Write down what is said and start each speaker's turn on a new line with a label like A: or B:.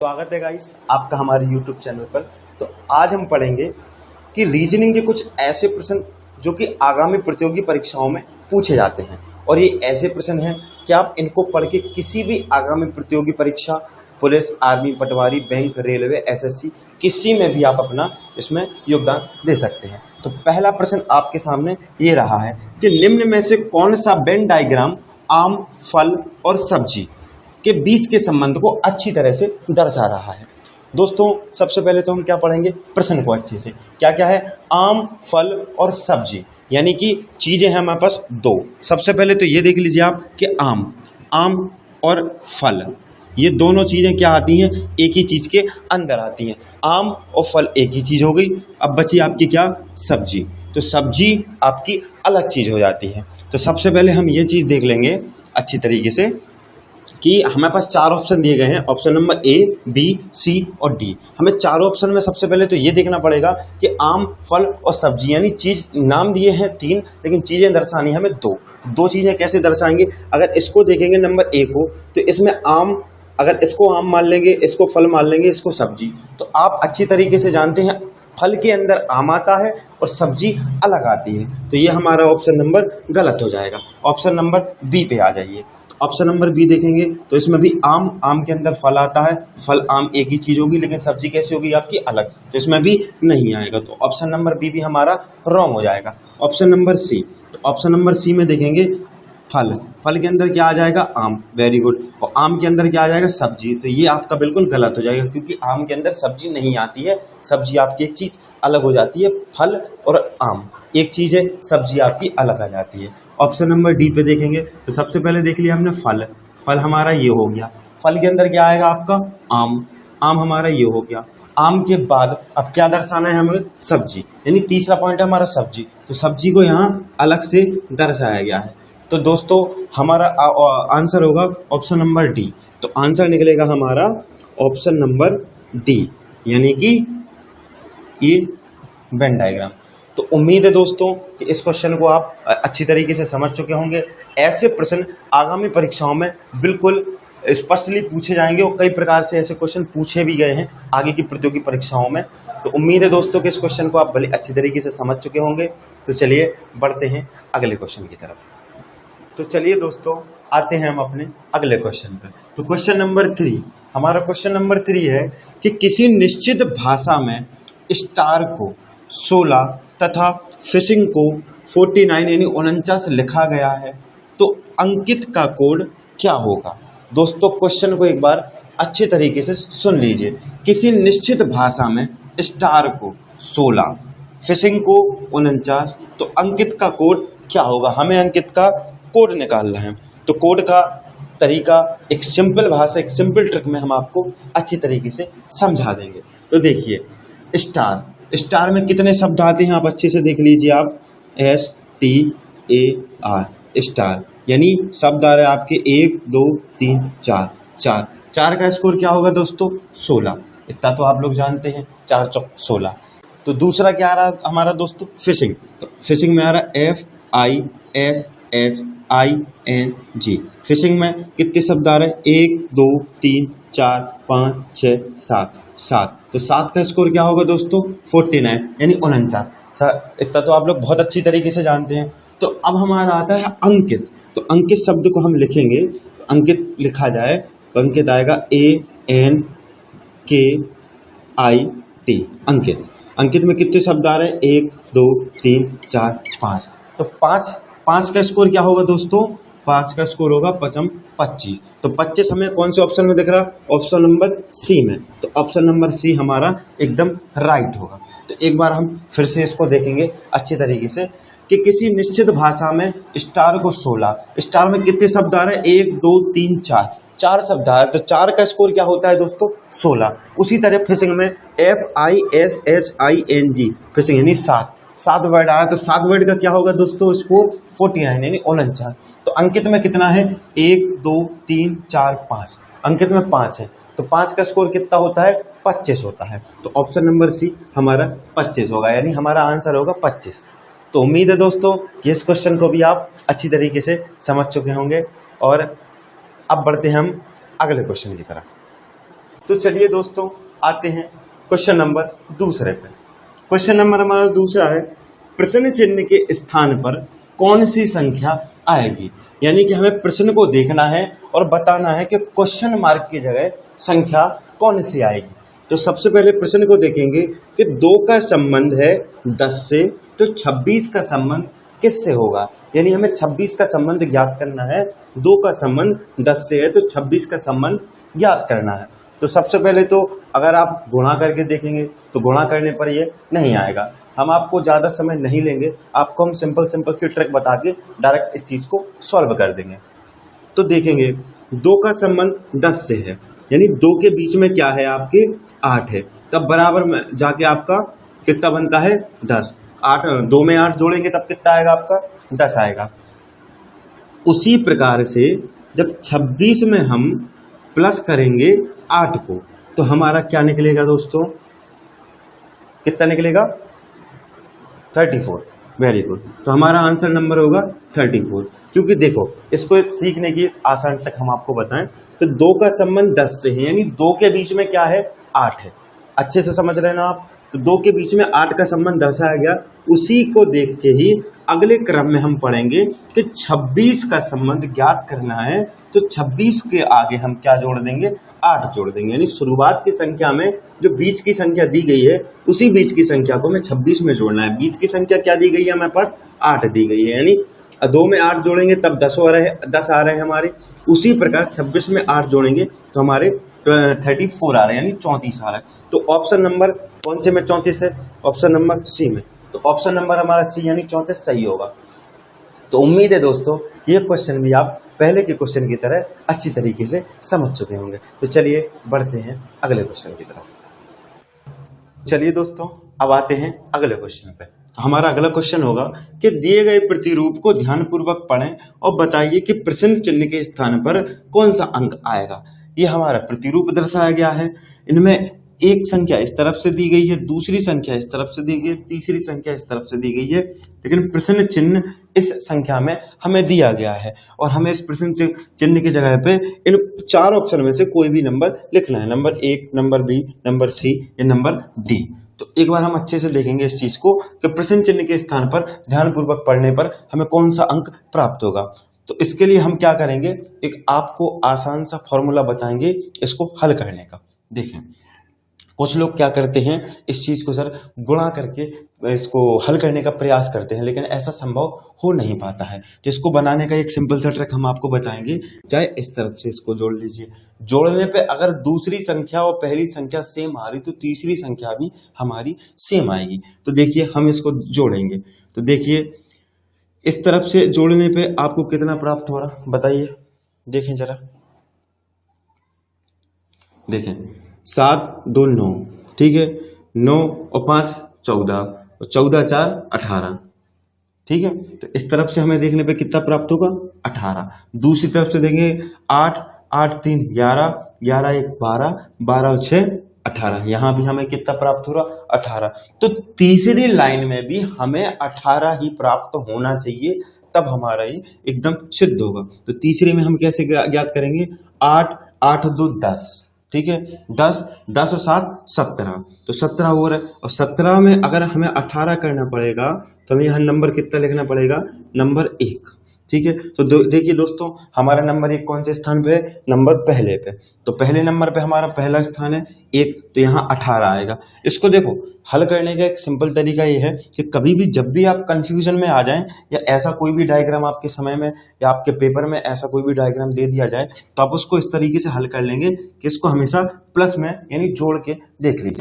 A: स्वागत है गाइस आपका हमारे YouTube चैनल पर। तो आज हम पढ़ेंगे कि रीजनिंग के कुछ ऐसे प्रश्न जो कि आगामी प्रतियोगी परीक्षाओं में पूछे जाते हैं। और ये ऐसे प्रश्न हैं कि आप इनको पढ़ के किसी भी आगामी प्रतियोगी परीक्षा, पुलिस, आर्मी, पटवारी, बैंक, रेलवे, एसएससी, किसी में भी आप अपना इसमें योगदान दे सकते हैं। तो पहला प्रश्न आपके सामने ये रहा है कि निम्न में से कौन सा वेन डायग्राम आम, फल और सब्जी के बीच के संबंध को अच्छी तरह से दर्शा रहा है। दोस्तों सबसे पहले तो हम क्या पढ़ेंगे, प्रश्न को अच्छे से। क्या क्या है? आम, फल और सब्जी, यानी कि चीजें हैं हमारे पास दो। सबसे पहले तो ये देख लीजिए आप कि आम और फल, ये दोनों चीजें क्या आती हैं? एक ही चीज के अंदर आती हैं। आम और फल एक ही चीज हो गई। अब बची आपकी क्या? सब्जी। तो सब्जी आपकी अलग चीज हो जाती है। तो सबसे पहले हम ये चीज देख लेंगे अच्छी तरीके से कि हमारे पास चार ऑप्शन दिए गए हैं। ऑप्शन नंबर ए, बी, सी और डी। हमें चारों ऑप्शन में सबसे पहले तो ये देखना पड़ेगा कि आम, फल और सब्जी, यानी चीज़ नाम दिए हैं तीन, लेकिन चीज़ें दर्शानी हमें दो चीज़ें कैसे दर्शाएंगे? अगर इसको देखेंगे नंबर ए को, तो इसमें आम, अगर इसको आम मान लेंगे, इसको फल मान लेंगे, इसको सब्जी, तो आप अच्छी तरीके से जानते हैं फल के अंदर आम आता है और सब्जी अलग आती है। तो ये हमारा ऑप्शन नंबर गलत हो जाएगा। ऑप्शन नंबर बी पे आ जाइए। ऑप्शन नंबर बी देखेंगे तो इसमें भी आम के अंदर फल आता है, फल आम एक ही चीज़ होगी, लेकिन सब्जी कैसी होगी आपकी? अलग। तो इसमें भी नहीं आएगा। तो ऑप्शन नंबर बी भी हमारा रॉन्ग हो जाएगा। ऑप्शन नंबर सी, तो ऑप्शन नंबर सी में देखेंगे फल के अंदर क्या आ जाएगा? आम। Very good. और आम के अंदर क्या आ जाएगा? सब्जी। तो ये आपका बिल्कुल गलत हो जाएगा, क्योंकि आम के अंदर सब्जी नहीं आती है। सब्जी आपकी एक चीज़ अलग हो जाती है, फल और आम एक चीज़ है, सब्जी आपकी अलग आ जाती है। ऑप्शन नंबर डी पे देखेंगे तो सबसे पहले देख लिया हमने फल हमारा ये हो गया। फल के अंदर क्या आएगा आपका? आम हमारा ये हो गया। आम के बाद अब क्या दर्शाना है हमें? सब्जी, यानी तीसरा पॉइंट है हमारा सब्जी। तो सब्जी को यहाँ अलग से दर्शाया गया है। तो दोस्तों हमारा आंसर होगा ऑप्शन नंबर डी। तो आंसर निकलेगा हमारा ऑप्शन नंबर डी, यानी कि ये वेन डायग्राम। तो उम्मीद है दोस्तों कि इस क्वेश्चन को आप अच्छी तरीके से समझ चुके होंगे। ऐसे प्रश्न आगामी परीक्षाओं में बिल्कुल स्पष्टली पूछे जाएंगे और कई प्रकार से ऐसे क्वेश्चन पूछे भी गए हैं आगे की प्रतियोगी परीक्षाओं में। तो उम्मीद है दोस्तों कि इस क्वेश्चन को आप भले अच्छी तरीके से समझ चुके होंगे। तो चलिए बढ़ते हैं अगले क्वेश्चन की तरफ। तो चलिए दोस्तों आते हैं हम अपने अगले क्वेश्चन पर। तो क्वेश्चन नंबर 3, हमारा क्वेश्चन नंबर 3 है कि किसी निश्चित भाषा में स्टार को 16 तथा फिशिंग को 49 यानी 49 लिखा गया है, तो अंकित का कोड क्या होगा? दोस्तों क्वेश्चन को एक बार अच्छे तरीके से सुन लीजिए। किसी निश्चित भाषा में स्टार को 16, फिशिंग को 49, तो अंकित का कोड क्या होगा? हमें अंकित का कोड निकालना है। तो कोड का तरीका एक सिंपल भाषा, एक सिंपल ट्रिक में हम आपको अच्छी तरीके से समझा देंगे। तो देखिए, स्टार में कितने शब्द आते हैं आप अच्छे से देख लीजिए। आप STAR, स्टार, यानी शब्द आ रहे हैं आपके 1 2 3 4। चार का स्कोर क्या होगा दोस्तों? 16। इतना तो आप लोग जानते हैं, 4 चौक 16। तो दूसरा क्या आ रहा है हमारा दोस्तों? फिशिंग। तो फिशिंग में आ रहा है FISHING। फिशिंग में कितने शब्द आ रहे हैं? 1 2 3 4 5 6 7। तो 7 का स्कोर क्या होगा दोस्तों? 49 यानी 49। इतना तो आप लोग बहुत अच्छी तरीके से जानते हैं। तो अब हमारा आता है अंकित। तो अंकित शब्द को हम लिखेंगे, तो अंकित लिखा जाए तो अंकित आएगा ANKIT। अंकित में कितने शब्द आ रहे हैं? 1 2 3 4 5। तो 5 का स्कोर क्या होगा दोस्तों? 5 का स्कोर होगा 5 25। तो 25 हमें कौन से ऑप्शन में दिख रहा? ऑप्शन नंबर सी में। तो ऑप्शन नंबर सी हमारा एकदम राइट होगा। तो एक बार हम फिर से इसको देखेंगे अच्छी तरीके से कि किसी निश्चित भाषा में स्टार को 16, स्टार में कितने शब्द आ रहे हैं? 1 2 3 4 शब्द आ रहे हैं। तो 4 का स्कोर क्या होता है दोस्तों? 16। उसी तरह फिशिंग में FISHING, फिशिंग यानी 7 वर्ड आया। तो 7 वर्ड का क्या होगा दोस्तों? स्कोर 49 यानी 49। तो अंकित में कितना है? 1 2 3 4 5। अंकित में 5 है, तो 5 का स्कोर कितना होता है? 25 होता है। तो ऑप्शन नंबर सी हमारा 25 होगा, यानी हमारा आंसर होगा 25। तो उम्मीद है दोस्तों कि इस क्वेश्चन को भी आप अच्छी तरीके से समझ चुके होंगे। और अब बढ़ते हैं हम अगले क्वेश्चन की तरफ। तो चलिए दोस्तों आते हैं क्वेश्चन नंबर दूसरे पे। क्वेश्चन नंबर हमारा दूसरा है, प्रश्न चिन्ह के स्थान पर कौन सी संख्या आएगी। यानी कि हमें प्रश्न को देखना है और बताना है कि क्वेश्चन मार्क की जगह संख्या कौन सी आएगी। तो सबसे पहले प्रश्न को देखेंगे कि 2 का संबंध है 10 से, तो 26 का संबंध किससे होगा। यानी हमें 26 का संबंध ज्ञात करना है। 2 का संबंध 10 से है तो 26 का संबंध ज्ञात करना है। तो सबसे पहले तो अगर आप गुणा करके देखेंगे तो गुणा करने पर ये नहीं आएगा। हम आपको ज़्यादा समय नहीं लेंगे, आपको हम सिंपल सी ट्रिक बता के डायरेक्ट इस चीज़ को सॉल्व कर देंगे। तो देखेंगे 2 का संबंध 10 से है, यानी 2 के बीच में क्या है आपके 8 है, तब बराबर में जाके आपका कितना बनता है 10। 8 2 में 8 जोड़ेंगे तब कितना आएगा आपका 10 आएगा। उसी प्रकार से जब 26 में हम प्लस करेंगे 8 को तो हमारा क्या निकलेगा दोस्तों, कितना निकलेगा 34। Very good. तो हमारा आंसर नंबर होगा 34। क्योंकि देखो इसको सीखने की आसान तक हम आपको बताएं तो 2 का संबंध 10 से है, यानी 2 के बीच में क्या है 8 है। अच्छे से समझ रहे हैं ना आप। तो 2 के बीच में 8 का संबंध दर्शाया गया। उसी को देख के ही अगले क्रम में हम पढ़ेंगे कि 26 का संबंध ज्ञात करना है। तो 26 के आगे हम क्या जोड़ देंगे 8 जोड़ देंगे। यानी शुरुआत की संख्या में जो बीच की संख्या दी गई है उसी बीच की संख्या को हमें 26 में जोड़ना है। बीच की संख्या क्या दी गई है हमारे पास 8 दी गई है, यानी 2 में 8 जोड़ेंगे तब 10 आ रहे हैं हमारे। उसी प्रकार 26 में 8 जोड़ेंगे तो हमारे 34 आ रहे हैं, यानी 34 आ रहा है। तो ऑप्शन नंबर कौन से में 34 है, ऑप्शन नंबर सी में। तो ऑप्शन नंबर हमारा सी यानी 34 सही होगा। तो उम्मीद है दोस्तों कि ये क्वेश्चन भी आप पहले के क्वेश्चन की तरह अच्छी तरीके से समझ चुके होंगे। तो चलिए बढ़ते हैं अगले क्वेश्चन की तरफ। चलिए दोस्तों अब आते हैं अगले क्वेश्चन पे। तो हमारा अगला क्वेश्चन होगा कि दिए गए प्रतिरूप को ध्यानपूर्वक पढ़ें और बताइए कि प्रश्न चिन्ह के स्थान पर कौन सा अंक आएगा। ये हमारा प्रतिरूप दर्शाया गया है। इनमें एक संख्या इस तरफ से दी गई है, दूसरी संख्या इस तरफ से दी गई है, तीसरी संख्या इस तरफ से दी गई है, लेकिन प्रश्न चिन्ह इस संख्या में हमें दिया गया है और हमें इस प्रश्न चिन्ह की जगह पे इन 4 ऑप्शन में से कोई भी नंबर लिखना है। Number 1, number B, number C या नंबर डी। तो एक बार हम अच्छे से देखेंगे इस चीज को कि प्रश्न चिन्ह के स्थान पर ध्यानपूर्वक पढ़ने पर हमें कौन सा अंक प्राप्त होगा। तो इसके लिए हम क्या करेंगे, एक आपको आसान सा फॉर्मूला बताएंगे इसको हल करने का। देखें कुछ लोग क्या करते हैं इस चीज़ को सर गुणा करके इसको हल करने का प्रयास करते हैं, लेकिन ऐसा संभव हो नहीं पाता है। तो इसको बनाने का एक सिंपल सा ट्रिक हम आपको बताएंगे। चाहे इस तरफ से इसको जोड़ लीजिए, जोड़ने पे अगर दूसरी संख्या और पहली संख्या सेम आ रही तो तीसरी संख्या भी हमारी सेम आएगी। तो देखिए हम इसको जोड़ेंगे तो देखिए इस तरफ से जोड़ने पे आपको कितना प्राप्त हो रहा बताइए। देखें जरा, देखें 7 2 9, ठीक है, 9 और 5 14 और 14 4 18, ठीक है। तो इस तरफ से हमें देखने पे कितना प्राप्त होगा 18। दूसरी तरफ से देंगे 8 8 3 11 11 1 12 12 और 6 18, यहाँ भी हमें कितना प्राप्त हो रहा 18। तो तीसरी लाइन में भी हमें 18 ही प्राप्त होना चाहिए, तब हमारा ही एकदम सिद्ध होगा। तो तीसरी में हम कैसे ज्ञात करेंगे, 8 8 2 10, ठीक है, 10 10 और 7 17, तो 17 हो रहा है। और 17 में अगर हमें 18 करना पड़ेगा तो हमें यहाँ नंबर कितना लिखना पड़ेगा, नंबर 1, ठीक है। तो देखिए दोस्तों हमारा नंबर 1 कौन से स्थान पे है, नंबर पहले पे। तो पहले नंबर पे हमारा पहला स्थान है 1, तो यहाँ 18 आएगा। इसको देखो हल करने का एक सिंपल तरीका ये है कि कभी भी जब भी आप कंफ्यूजन में आ जाएं या ऐसा कोई भी डायग्राम आपके समय में या आपके पेपर में ऐसा कोई भी डायग्राम दे दिया जाए तो आप उसको इस तरीके से हल कर लेंगे कि इसको हमेशा प्लस में यानी जोड़ के देख लीजिए।